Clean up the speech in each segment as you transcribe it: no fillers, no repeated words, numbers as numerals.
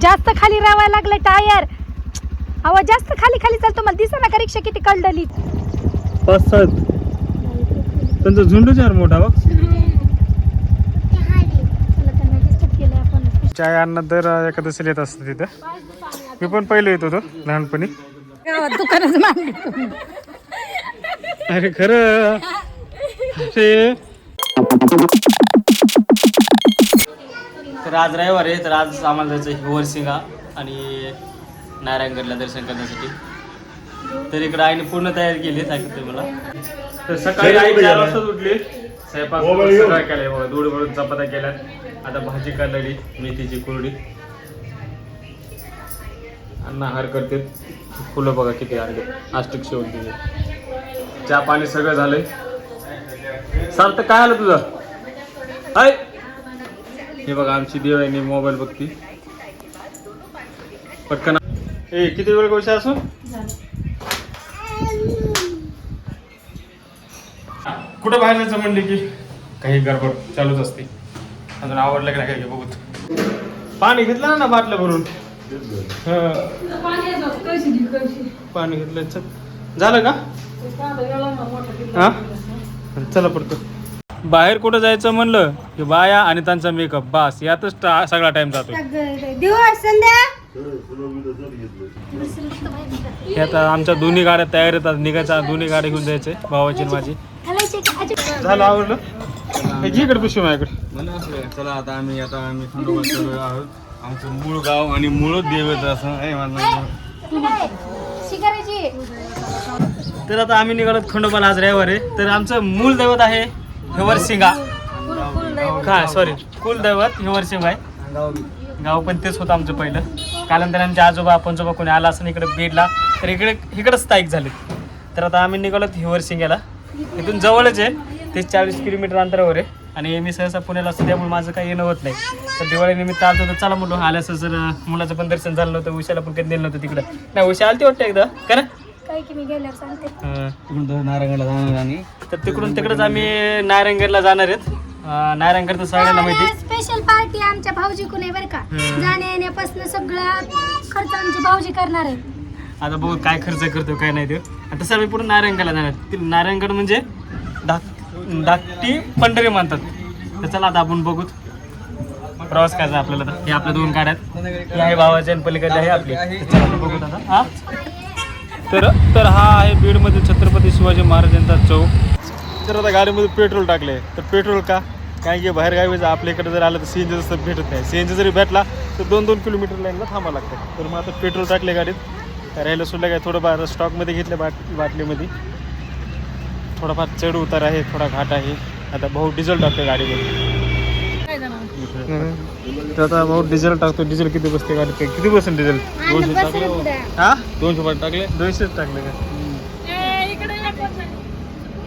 जास्त खाली राहायला लागलं टायर. अहो जास्त खाली खाली चालतो, मला दिसा ना का रिक्षा किती कळडली. 5-7 त्यांचा झुंडच यार मोठा बघ. चाय अन्न दर एकादशीला येत असतं तिथं. मी पण पहिले येत होतो लहानपणी. दुकानाचं मागणी. अरे खरं तर आज रविवार आहे, तर आज आम्हाला जायचं हिवरसिंगा आणि नारायणगडला दर्शन करण्यासाठी. तर इकडे आईने पूर्ण तयारी केली सांगितलं मला. तर सकाळी आई 4 वाजता उठली, स्वयंपाक सगळं केलंय बघा. दूध भरून चपात्या केल्या, आता भाजी काढलेली मेथीची कुरडी. अण्णा हार करते. फुलं बघा किती आणले, आष्टिक शेवून दिले. चहा पाणी सगळं झालंय. चालतं काय आलं तुझं? हाय हे बघा आमची देवानी मोबाईल बघती पटकन. ए किती वेळ गोष्ट असो कुठं बाहेर जायचं म्हणले की काही गडबड चालूच असते. अजून आवडलं की नाही काय बघू. पाणी घेतलं ना बाटल्या भरून. पाणी घेतलं. झालं का? हा चला पडतो. बाहेर कुठं जायचं म्हणलं की बाया आणि त्यांचा मेकअप बस यातच सगळा टाइम जातो. आता आमच्या दोन्ही गाड्या तयार येतात निघायच्या. दोन्ही गाड्या घेऊन जायचे भावाची आणि माझी. झालं आवडलं इकडे पिशवी माझ्याकडे. चला आता आम्ही खंडोबा चालू आहोत. आमचं मूळ गाव आणि मूळच देवच असं आहे माझं. तर आता आम्ही निघालो खंडोबाला. आज रविवार आहे, तर आमचं मूळ दैवत आहे हिवरसिंगा. काय सॉरी कुलदैवत हिवरसिंगा आहे. गाव पण तेच होतं आमचं पहिलं. कालांतर आमचे आजोबा पंजोबा कोणी आला असं इकडे बीडला, तर इकडंच स्थायिक झाले. तर आता आम्ही निघालो हिवरसिंग्याला. इथून जवळच आहे, ते 40 किलोमीटर अंतरावर आहे. आणि मी सहसा पुण्याला असतो त्यामुळे माझं काही येणं होत नाही. तर दिवाळी निमित्त आलतो, तर चला म्हटलं आल्याचं जर मुलाचं पण दर्शन झालं नव्हतं. उशाला पण कधी नेलं नव्हतं तिकडं. नाही उशा आलती वाटतं एकदा का ना. नारायणगडला जाणार आणि तर तिकडून तिकडच आम्ही नारायणगडला जाणार आहेत. नारायणगडचं सगळ्यांना माहिती. स्पेशल पार्टी आमच्या भाऊजी कुणे बरं का. जाण्या येण्यापासून सगळा खर्च आमचे भाऊजी करणार आहेत. आता बघू काय खर्च करतो काय नाही ते. तसं आम्ही पुढे नारायणगडला जाणार. नारायणगड म्हणजे धाकटी पंढरी म्हणतात. तर चला आता आपण बघू प्रवास करायचा आपल्याला. हे आपल्या 2 गाड्यात, हे आहे भावाच्या आणि पलीकडे आहे आपली. बघू आता. हा तर हा आहे बीडमध्ये छत्रपती शिवाजी महाराजांचा चौक. तर आता गाडीमध्ये पेट्रोल टाकले. तर पेट्रोल का काय की बाहेर गावी आपल्याकडे जर आलं तर सीएनजी जसं भेटत नाही. सीएनजी जरी भेटला तर 2-2 किलोमीटर लाईनला थांबावं लागतं. तर मग आता पेट्रोल टाकले गाडीत. राहिलं सुद्धा काय थोडंफार स्टॉकमध्ये घेतलं बाटलीमध्ये. थोडाफार चढ उतार आहे, थोडा घाट आहे. आता भाऊ डिझेल टाकतो गाडीमध्ये. तर आता भाऊ डिझेल टाकतो. डिझेल किती बसते गाडीत? किती बसेल डिझेल? 200 टाकले. हा 200 टाकले. 200 टाकले का?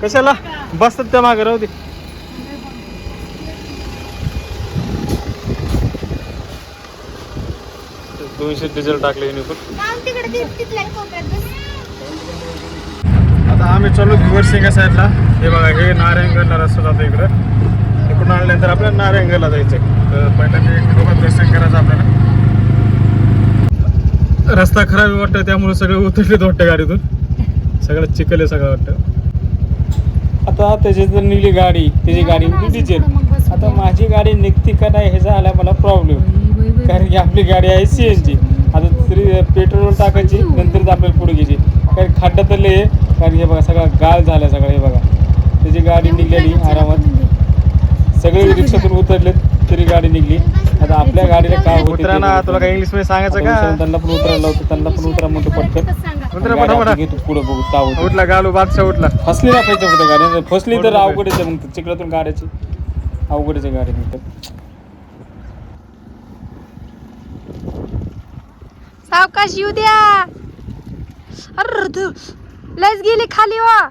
कशाला बसतात त्या मागे राहू दे. $200 डिझेल टाकले. आता आम्ही चालू हिवरसिंगा साईडला. हे बघा हे नारायणगडला रस्ता जातो इकडं. इकडून आल्यानंतर आपल्याला नारायणगडला जायचं. तर पहिल्यांदा खंडोबा दर्शन करायचं आपल्याला. रस्ता खराब वाटतं त्यामुळे सगळं उतरलेत वाटतं गाडीतून. सगळं चिखल आहे सगळं वाटतं. आता त्याची जर निघली गाडी, त्याची गाडी डिझेल. आता माझी गाडी निघते का नाही ह्याचा आला मला प्रॉब्लेम. कारण की आपली गाडी आहे सीएनजी. आता तरी पेट्रोल टाकायची नंतरच आपल्याला पुढे घ्यायची. कारण खड्डा तर लय आहे. कारण हे बघा सगळा गाळ झाला सगळं. हे बघा त्याची गाडी निघलेली आरामात. सगळे रिक्षातून उतरलेत तरी गाडी निघली. आता आपल्या गाडीला काय होतं तुला काही इंग्लिश मध्ये सांगायचं का? त्यांना पण उतरायला लावतो. त्यांना पण उतरा म्हणतो पटकन. घेतो पुढे बघू का होतं. उठला गालू बादशाह उठला. फसली ना पाहिजे होत्या गाडी. फसली तर अवघडच आहे. मग चिखलातून गाड्याची अवघडच आहे गाडी निघतात. सावकाश येऊ द्या. अरे लस गेली खाली. वा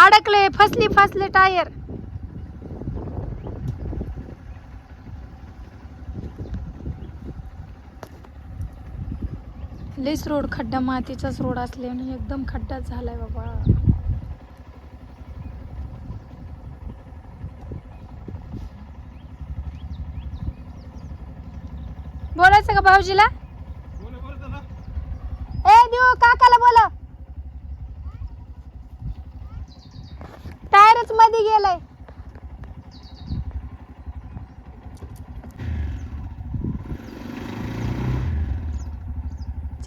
अडकले फसले टायर. लेस रोड खड्डा मातीचाच रोड असल्याने एकदम खड्डा झालाय बाबा. बोलायचं का भाऊजीला? ए देऊ काकाला बोला. टायरच मध्ये गेलाय.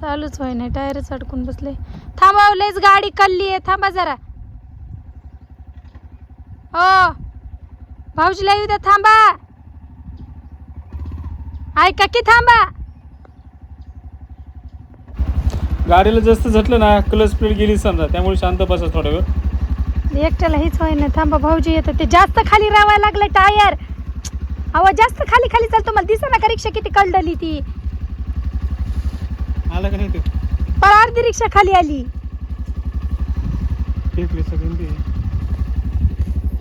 चालूच होय नाही, टायरच अडकून बसले. थांबवलेच, गाडी कल्ली आहे, थांबा जरा. हो भाऊजीला येऊ द्या, थांबा. ऐका की थांबा. गाडीला जास्त झटलं ना, क्लच स्पीड गेली समजा, त्यामुळे शांत बसा थोडा वेळ. एकट्याला हेच होय नाही. थांबा भाऊजी येतं. ते जास्त खाली राहायला लागलं टायर. अहो जास्त खाली खाली चालतो. मला दिसा ना का रिक्षा किती कलडली ती. आला का नाही ते? पर अर्धी रिक्षा खाली आली.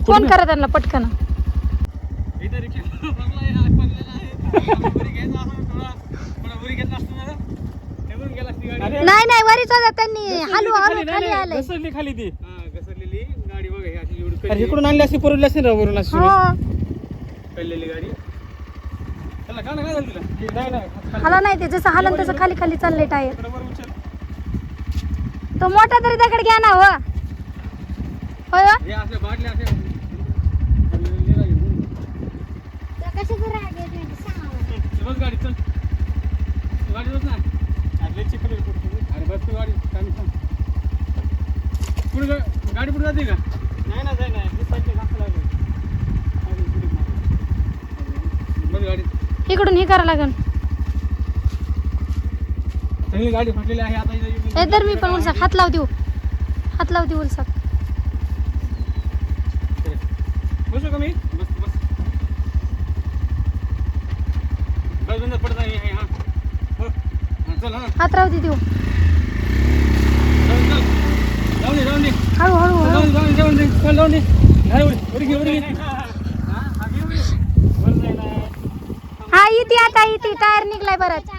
फोन करा त्यांना पटकन. नाही नाही वरीच होता त्यांनी. हलू हलू खाली आले. घसरली खाली ती. घसरलेली गाडी बघा, ही अशी एवढी. अरे इकडून आणली असती, परवडली असती ना वरून अशी. कळलेली गाडी. चला का काय झालं तुला? नाही नाही. हाला नाही, ते जसं हलन तसं खाली खाली चालले टायर. तो मोठा तरी दगड घ्या ना. हो होय हो? हे असले बाटले असे. बस गाडी चल. गाडी बस ना. अरे चिखल आहे कुठे. अरे बस तू गाडी. पुढे गाडी पुढे जाते का? नाही ना, जाय नाही. बस गाडी. इकडून हे करा लागन. चांगली गाडी फाटलेली आहे आता. तर मी पण उलसा हात लाव देऊ. हात लाव देऊ उलसा. बसू का मी? बस बस. बस बंद पडत नाही. हा चल. हा हात राहू दे देऊ. चल चल. जाऊन दे. हळू हळू हळू. जाऊन दे. चल जाऊन दे. नाही उडी घे. हा इथे आता इथे टायर निघलाय बरंच.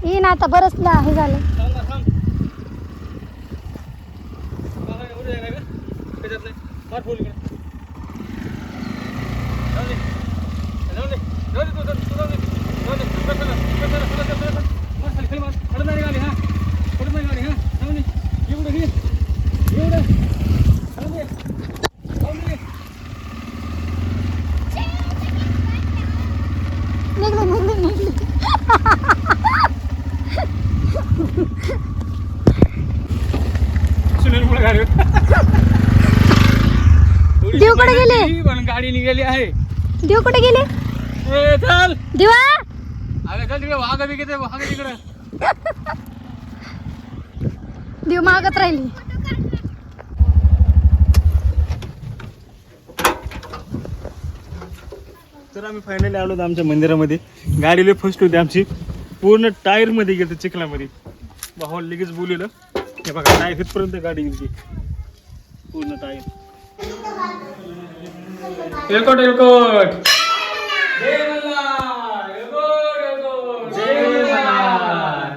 येईन आता बरंच हे झालं. निघली. देव कुठे गेले? गाडी निघाली आहे. देव कुठे गेले? चल देवा. अरे चल तिकडे. वाघ बी घेते. वाघ तिकडे. देव मागत राहिली. तर आम्ही फायनली आलो आमच्या मंदिरामध्ये. गाडीला फर्स्ट होती आमची. पूर्ण टायर मध्ये गेलं चिखलामध्ये. भाऊ लगेच बोललेलं. हे बघा टायर इथपर्यंत गाडी गेली. पूर्ण टायर. एलकोट एलकोट. जय मल्हार. जय मल्हार.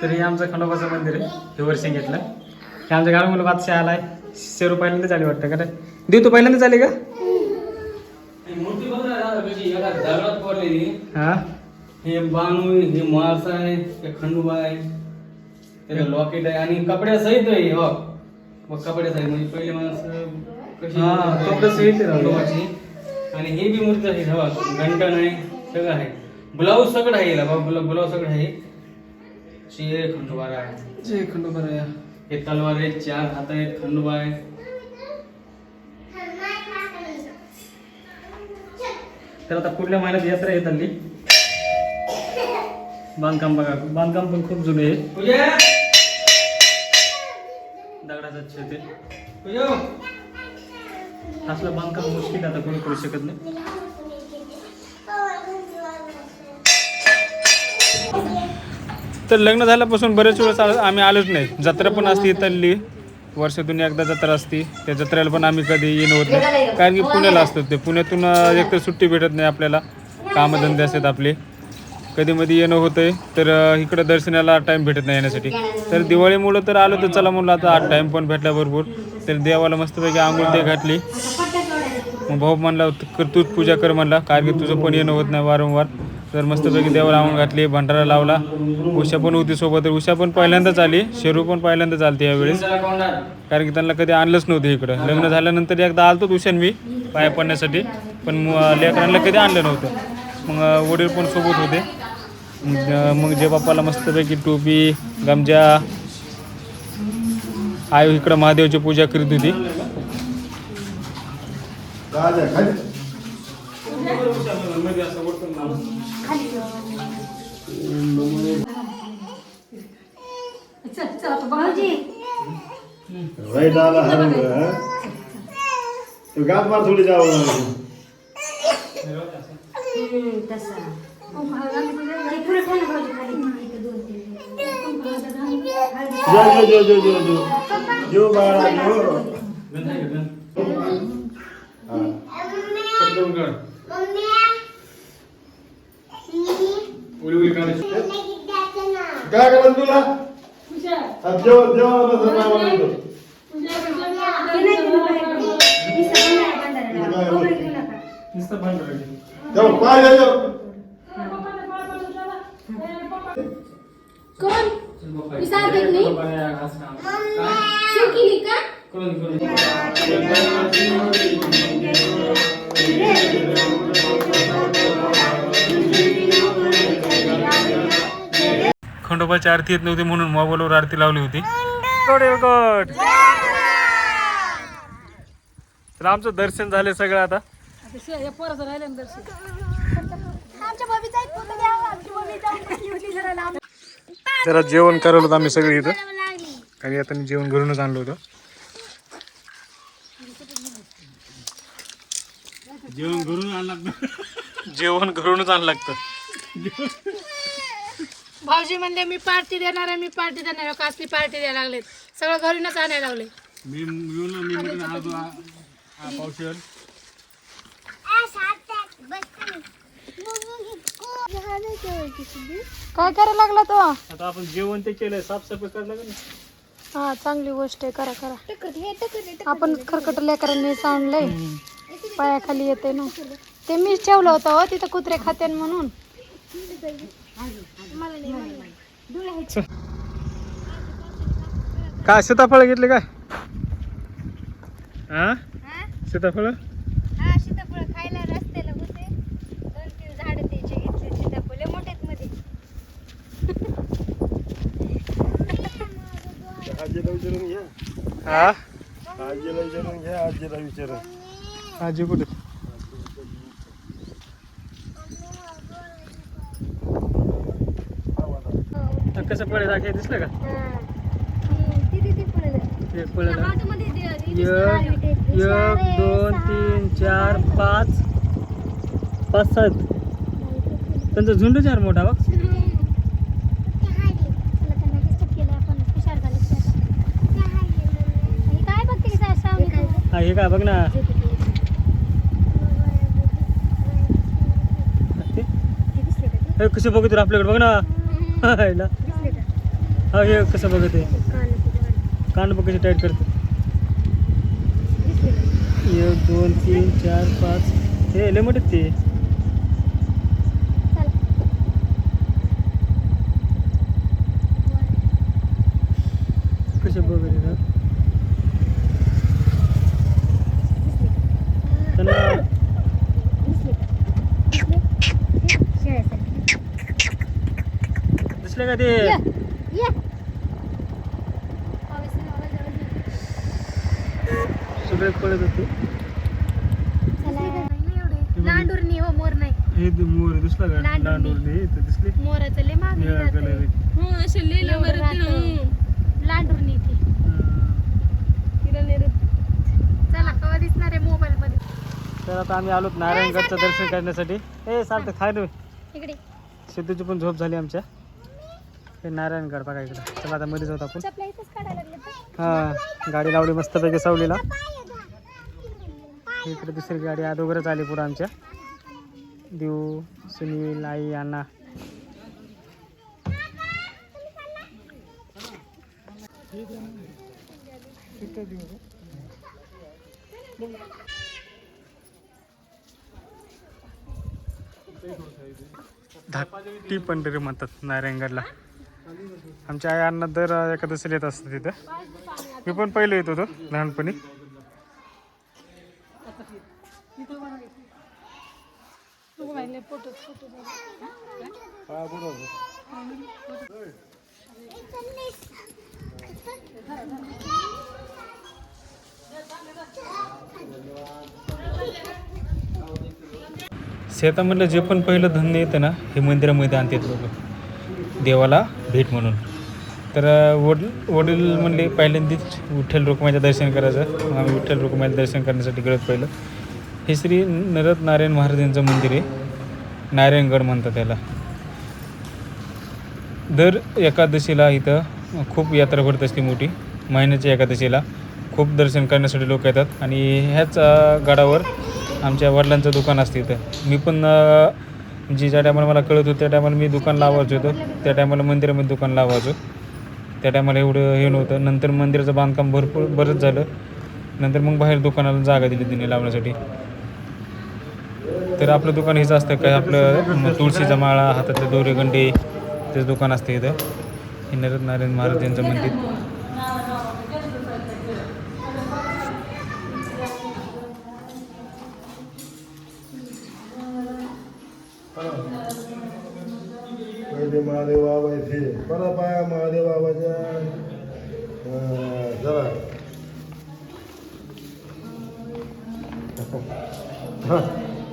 तर हे आमचं खंडोबाचं मंदिर आहे. हे वर्षी घेतलं. हे आमच्या गावामध्ये बादशाह आलाय. शेरू पहिल्यांदाच आली वाटतं का? देव तू पहिल्यांदाच आली का? मूर्ती बघ ना कशी एका दगडात कोरलेली. हा हे बाणू, हे माळसा आहे, हे खंडोबा आहे, त्याचं लॉकेट आहे आणि कपड्या सहित आहे. हो मग कपड्या सहित म्हणजे पहिले माणसं कशी कपडे सहित आहे खंडोबाची. आणि हे बी मूर्ती आहे. हवा घंटन आहे, सगळं आहे. ब्लाऊज सगळं आहे. ब्लाऊज सगळं आहे. शेर खंडोबा आहे. जय खंडोबा. हे तलवार आहे, 4 हात आहेत. खंडोबा आहे. तर आता पुढल्या महिन्यात यात्रा येत आली. बांधकाम बघा. बांधकाम पण खूप जुने आहे. दगडाचं छत आहे. असलं बांधकाम मुश्किल आता कोणी करू शकत नाही. तर लग्न झाल्यापासून बरेच वेळेस आम्ही आलोच नाही. जत्रा पण असते इथली. वर्षातून एकदा जत्रा असते. त्या जत्रेला पण आम्ही कधी येणं होत नाही. कारण की पुण्याला असतो. ते पुण्यातून एकतर सुट्टी भेटत नाही आपल्याला. कामधंदे असतात आपले. कधी मध्ये येणं होतंय. तर इकडं दर्शनाला टाईम भेटत नाही येण्यासाठी. तर दिवाळीमुळं तर आलो तर चला म्हणलं आता टाईम पण भेटला भरपूर. तर देवाला मस्तपैकी आंघोळ ते घातली. मग भाऊ म्हणला तूच पूजा कर म्हणला, कारण की तुझं पण येणं होत नाही वारंवार. तर मस्तपैकी देवावर आणून घातली, भंडारा लावला. उषा पण होती सोबत. उषा पण पहिल्यांदाच आली, शेरू पण पहिल्यांदाच आलती यावेळेस, कारण की त्यांना कधी आणलंच नव्हतं इकडं. लग्न झाल्यानंतर एकदा आलतोच उषान मी पाया पडण्यासाठी, पण लेकरांना कधी आणलं नव्हतं. मग वडील पण सोबत होते. मग जे बाप्पाला मस्तपैकी टोपी गमजा, आई इकडं महादेवाची पूजा करीत होती. गात मार थोडी जावं जो बाळा काय करत तुला खंडोबाची आरती येत नव्हती म्हणून मोबाईलवर आरती लावली होती. तर आमचं दर्शन झालं सगळं. आता जरा जेवण करवलं होतं आम्ही सगळे इथं, आणि आता जेवण घरूनच आणलं होतं. जेवण घरून आणलं लागतं. भाऊजी म्हणले मी पार्टी देणार आहे, मी पार्टी देणार आहे. कसली पार्टी द्यायला लागले, सगळं घरूनच आणायला लागले. काय करायला लागला तो? आता आपण जेवण ते केलंय, साफसफाई करायला लागेल. हा, चांगली गोष्ट आहे, करा करा. आपण खरकट लेकरांनी आणलंय, पायाखाली येते ना. ते मीच ठेवलं होतं हो तिथं, कुत्रे खाते म्हणून. काय सीताफळ घेतले काय? हा, सीताफळ सीताफळ खायला रस्त्याला होते. 2-3 झाड त्याचे घेतले सीताफळ मोठ्यात मध्ये. आजीला विचारून घ्या. हा, आजीला विचारून घ्या. आजीला विचारून. आजी कुठे? कसं पळे दाखव दिसलं का? एक पळ 1 2 3 4 5 5 7 त्यांचा झुंड चार मोठा बघ. हा, हे काय बघ ना, हे कसं बघत रे आपल्याकडे बघ ना. हा, हे कसं बघत आहे, कान बघ कशी टाईट करते. 1 2 3 4 5 हे लय मोठे ते. कसे बघत आहे त्यांना. दिसले का ते? सगळे पळत होते. लांडूरनी हो, मोर नाही. हे मोर दिसला का? लांडोरने इथं दिसले. मोराचं लय मागणी निळ्या जातंय. कलर. असे लय लवर लांडूरनी ती. चला कवा दिसणार आहे मोबाईल मध्ये. तर आता आम्ही आलो नारायणगडचं दर्शन करण्यासाठी. हे चालतं खाय तुम्ही. इकडे सिद्धूची पण झोप झाली आमच्या. हे नारायणगड बघा इकडं. चला आता मध्येच होत आपण. चपला इथंच काढायला लागले तर. हा, गाडी लावली मस्तपैकी सावलीला. इकडे दुसरी गाडी अगोदरच आली पुढं आमच्या. देऊ, सुनील, आई, अण्णा. धाकटी पंढरी म्हणतात नारायणगडला. आमच्या आई अण्णा दर एकादशीला येत असतात तिथं. मी पण पहिलं येत होतो लहानपणी. शेतामधलं जे पण पहिलं धान्य येतं ना हे मंदिरामध्ये आणतात लोक देवाला भेट म्हणून. तर वडील म्हणले पहिल्यांदाच विठ्ठल रुक्माईचं दर्शन करायचं. मग आम्ही विठ्ठल रुक्माईचं दर्शन करण्यासाठी गेलो पहिलं. हे श्री नरद नारायण महाराजांचं मंदिर आहे. नारायणगड म्हणतात त्याला. दर एकादशीला इथं खूप यात्रा भरत असते मोठी. महिन्याच्या एकादशीला खूप दर्शन करण्यासाठी लोक येतात. आणि ह्याच गडावर आमच्या वडिलांचं दुकान असतं इथं. मी पण ज्या टायमाला मला कळत होतं त्या टायमाला मी दुकान लावायचो होतो. त्या टायमाला मंदिरामध्ये दुकान लावायचो. त्या टायमाला एवढं हे नव्हतं. नंतर मंदिराचं बांधकाम बरंच झालं. नंतर मग बाहेर दुकानाला जागा दिली तिने लावण्यासाठी. तर आपलं दुकान हेच असतं काय आपलं तुळशीचा माळा, हातातले दोरे गंडे तेच दुकान असतं इथं. हे नरद नारायण महाराज यांचं मंदिर. पहिले महादेव बाबा इथे परत पाया महादेव बाबाच्या चला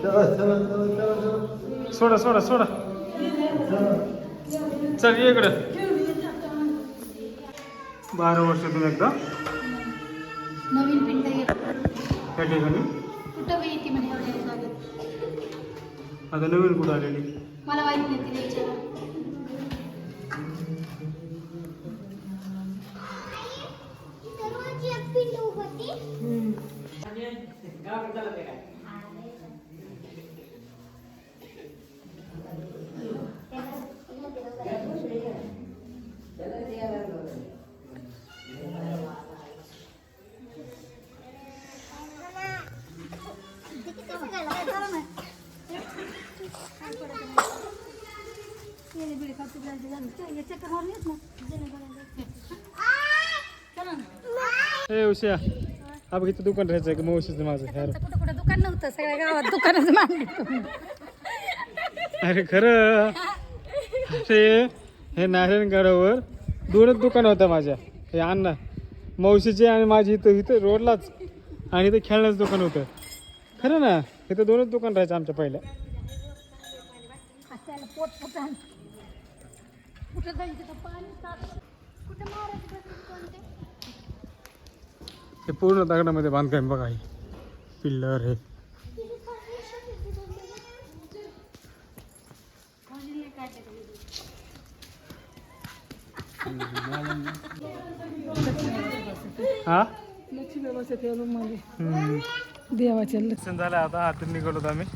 चला चला चला चला सोडा सोडा सोडा. चल ये इकडं. 12 वर्षातून एकदा नवीन पिंड त्या ठिकाणी. कुठं बी येते म्हणे एवढ्या जागेत. आता नवीन कुठं आलेली मला माहिती नाही तिला विचारा. ए उशिया अब इथं दुकान राहायचं आहे का मावशीचं माझं यार. कुठं कुठं दुकान नव्हतं, सगळ्या गावात दुकानच मांडली. अरे खरं अरे हे नारायणगडावर 2च दुकान होतं माझ्या. हे अण्णा मावशीचे आणि माझी इथं इथं रोडलाच. आणि इथं खेळण्याचं दुकान होतं. खरं ना इथं 2च दुकान राहायचं आमच्या पहिल्या. पोट फुटान कुठं जायचं तर पाणी कुठं मारायचं कोणते. हे पूर्ण दगडामध्ये बांधकाम बघा. हे पिल्लर हे हा देवाच्या दर्शन झालं. आता हातून निघालो आम्ही.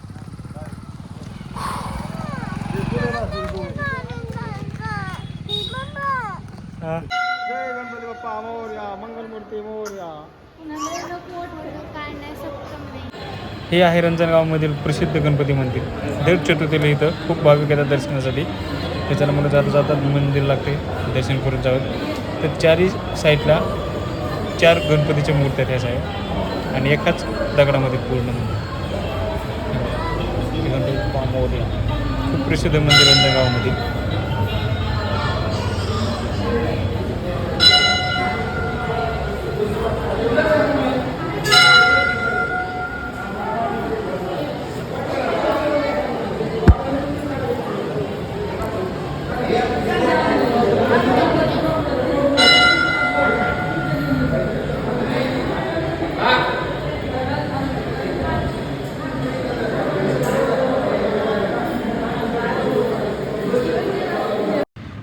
जय गणपती बाप्पा मोरया, मंगलमूर्ती मोरया. हे आहे रंजनगावमधील प्रसिद्ध गणपती मंदिर. दर चतुर्थीला इथं खूप भाविक येतात दर्शनासाठी. त्याच्याला मला जाता जाता मंदिर लागते दर्शन करून जावं. तर 4ही साईडला 4 गणपतीच्या मूर्त्या त्या साईड आणि एकाच दगडामध्ये पूर्ण गणपती बाप्पा मोरया. खूप प्रसिद्ध मंदिर रंजनगावमध्ये.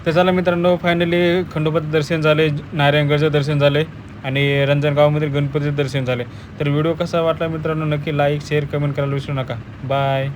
तर चला मित्रांनो, फायनली खंडोबाचं दर्शन झाले, नारायणगडचं दर्शन झाले आणि रंजनगावमधील गणपतीचं दर्शन झाले. तर व्हिडिओ कसा वाटला मित्रांनो नक्की लाईक शेअर कमेंट करायला विसरू नका. बाय.